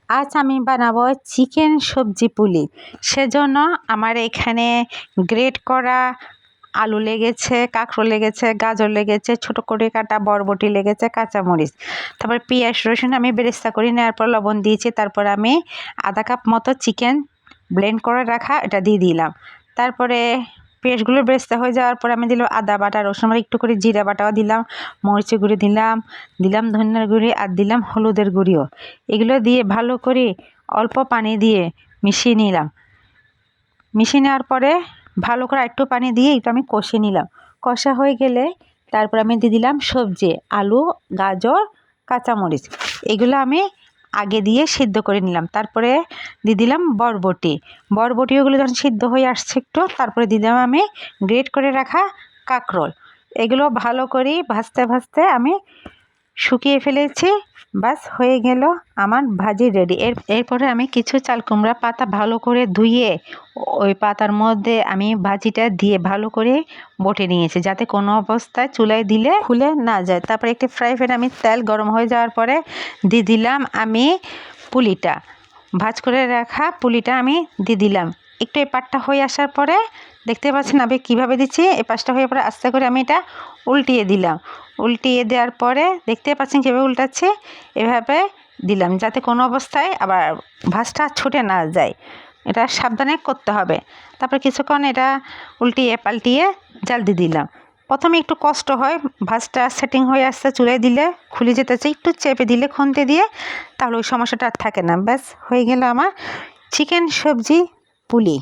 আজ আমি বানাবো চিকেন সবজি পুলি। সেজন্য আমার এখানে গ্রেট করা আলু লেগেছে, কাঁকরোল লেগেছে, গাজর লেগেছে, ছোট করে কাটা বরবটি লেগেছে, কাঁচামরিচ, তারপর পেঁয়াজ রসুন আমি বেরেস্তা করে নেওয়ার পর লবণ দিয়েছি। তারপর আমি আধা কাপ মতো চিকেন ব্লেন্ড করে রাখা এটা দিয়ে দিলাম। তারপরে পেঁয়াজগুলো বেরেস্তা হয়ে যাওয়ার পর আমি দিলাম আদা বাটা, রসুন বাটা, একটু করে জিরা বাটাও দিলাম, মরিচের গুঁড়ি দিলাম, ধনিয়ার গুঁড়ি আর দিলাম হলুদের গুঁড়িও। এগুলো দিয়ে ভালো করে অল্প পানি দিয়ে মিশিয়ে নিলাম। মিশিয়ে নেওয়ার পরে ভালো করে একটু পানি দিয়ে একটু আমি কষিয়ে নিলাম। কষা হয়ে গেলে তারপর আমি দিয়ে দিলাম সবজি, আলু, গাজর, কাঁচামরিচ। এগুলো আমি আগে দিয়ে সিদ্ধ করে নিলাম। তারপরে দিয়ে দিলাম বরবটিগুলো যখন সিদ্ধ হয়ে আসছে একটু, তারপরে দিলাম আমি গ্রেট করে রাখা কাঁকরোল। এগুলো ভালো করে ভাজতে ভাজতে আমি শুকিয়ে ফেলেছি। বাস হয়ে গেল আমার ভাজি রেডি। এরপরে আমি কিছু চাল কুমড়া পাতা ভালো করে ধুয়ে ওই পাতার মধ্যে আমি ভাজিটা দিয়ে ভালো করে বটে নিয়েছি, যাতে কোনো অবস্থায় চুলায় দিলে খুলে না যায়। তারপরে একটি ফ্রাই প্যানে আমি তেল গরম হয়ে যাওয়ার পরে দিয়ে দিলাম আমি পুলিটা, ভাজ করে রাখা পুলিটা আমি দিয়ে দিলাম। একটু এই পাটটা হয়ে আসার পরে দেখতে পাচ্ছেন আমি কীভাবে দিচ্ছি। এই পাশটা হয়ে পরে আস্তে করে আমি এটা উল্টিয়ে দিলাম। উল্টিয়ে দেওয়ার পরে দেখতে পাচ্ছেন কীভাবে উল্টাচ্ছে, এভাবে দিলাম যাতে কোনো অবস্থায় আবার ভাজটা ছুটে না যায়। এটা সাবধানে করতে হবে। তারপর কিছুক্ষণ এটা উল্টিয়ে পাল্টিয়ে জাল দিয়ে দিলাম। প্রথমে একটু কষ্ট হয়, ভাজটা সেটিং হয়ে আসতে চুলায় দিলে খুলে যেতেছে, একটু চেপে দিলে খুন্তি দিয়ে, তাহলে ওই সমস্যাটা আর থাকে না। ব্যাস হয়ে গেল আমার চিকেন সবজি পুলি।